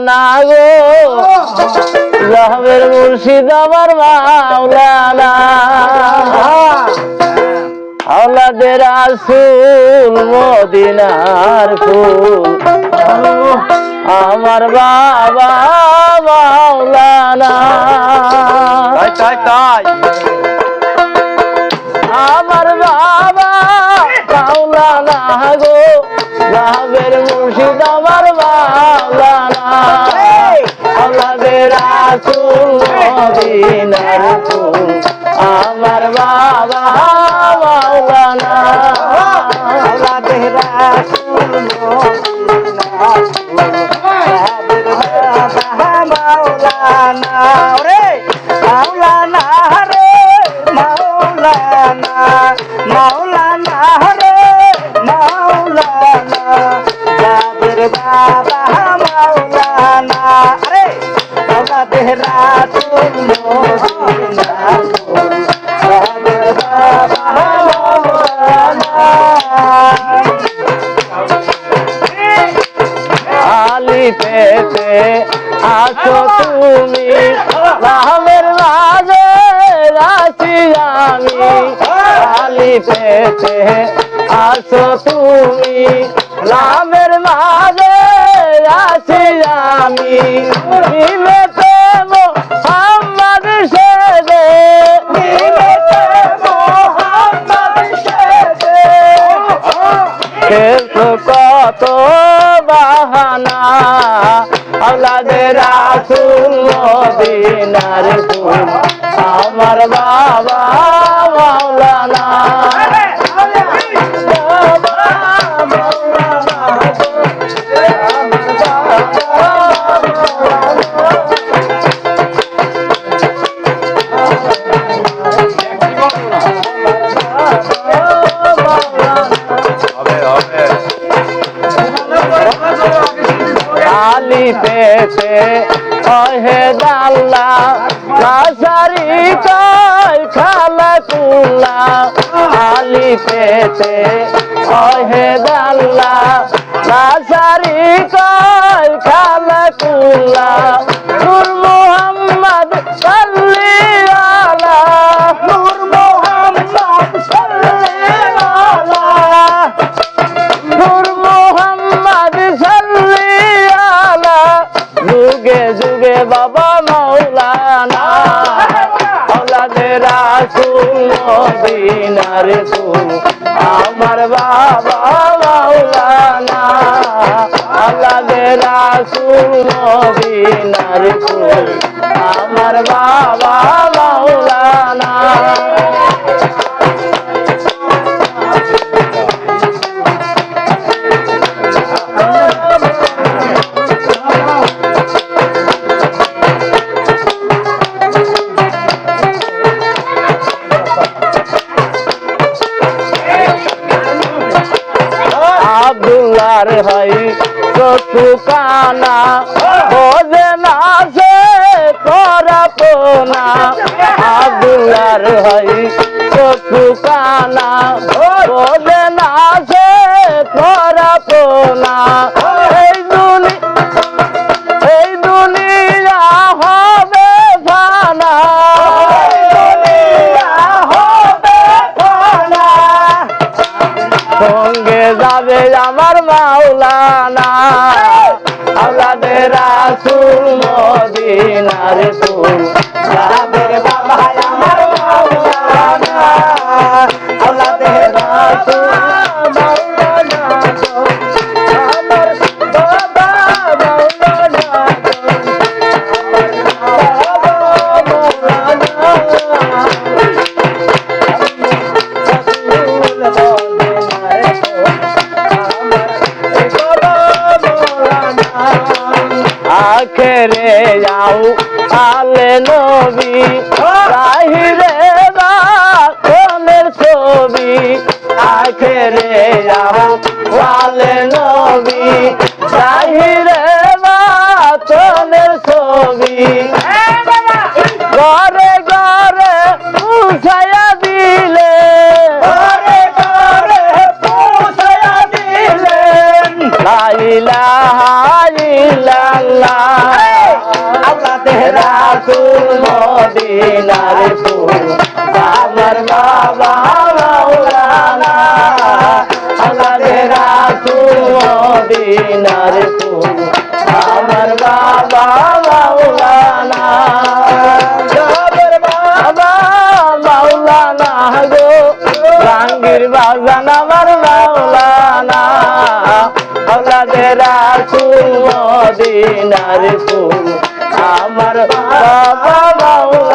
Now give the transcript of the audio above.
মাওলানা গো রহমের মুর্শিদ আমার মাওলানা আওলাদে রাসূল মদিনার ফুল আমার বাবা মাওলানা তাই তাই আমার বাবা মাওলানা গো রহমের মুর্শিদ আমার মাওলানা আওলাদে রাসূল মদিনার ফুল আমার বাবা মাওলানা আওলাদে রাসূল মদিনার ফুল মাওলানা রে মাওলানা রে মাওলানা মাওলানা রে মাওলানা জাবের বাবা মাওলানা রে আওলাদে রাসূল মদিনার ফুল জাবের বাবা মাওলানা আলি পেতে আসো তুমি রামের মাঝে আছি আমি আলি পেতে আসো তুমি রামের মাঝে আছি আমি নিমেতে মোহাম্মদ সেদে নিমেতে মোহাম্মদ সেদে কত বাহানা আওলাদে রাসূল মদিনার ফুল আমার বাবা মাওলানা আলি পেতে ওহে দাল্লা নাসারি কই খালা কুল্লা আলি পেতে ওহে দাল্লা নাসারি কই খালা কুল্লা নূর মুহাম্মদ সাল্লি আলা নূর মোহাম্মদ সাল্লাল্লাহু নূর মুহাম্মদ সাল্লি আলা যুগে যুগে বাবা মাওলানা আওলাদে রাসূল মদিনার ফুল আমার বাবা মাওলানা আওলাদে রাসূল মদিনার ফুল আমার বাবা মাওলানা আব্দুল্লাহর ভাই চক্ষু কানা বোঝে না সে পরাপনা আব্দুল্লাহর ভাই চক্ষু কানা বোঝে না সে পরাপনা এই দুনিয়া হবে ফানা সঙ্গে যাবে আমার মাওলানা আওলাদে রাসূল মদিনার ফুল যাবে বাবা আমার মাওলানা আওলাদে রাসূল মাওলানা আমার বাবা মাওলানা আখেরে যাও আলে নবী তাহিরে বানের ছবি আখেরে যাও আলে নবী তাহিরে বানের ছবি ঘরে ঘরে উঠাইয়া দিলে ঘরে ঘরে পৌঁছায়া দিলেন লা ইলাহা ইল্লাল্লাহ আল্লাহ আওলাদে রাসূল মদিনার ফুল আমার বাবা মাওলানা আল্লাহর রাসূল মদিনার ফুল আমার বাবা মাওলানা জবের বাবা মাওলানা গো রাঙ্গির বাজান আমার মাওলানা আল্লাহর রাসূল মদিনার ফুল আমার বাবা মাওলানা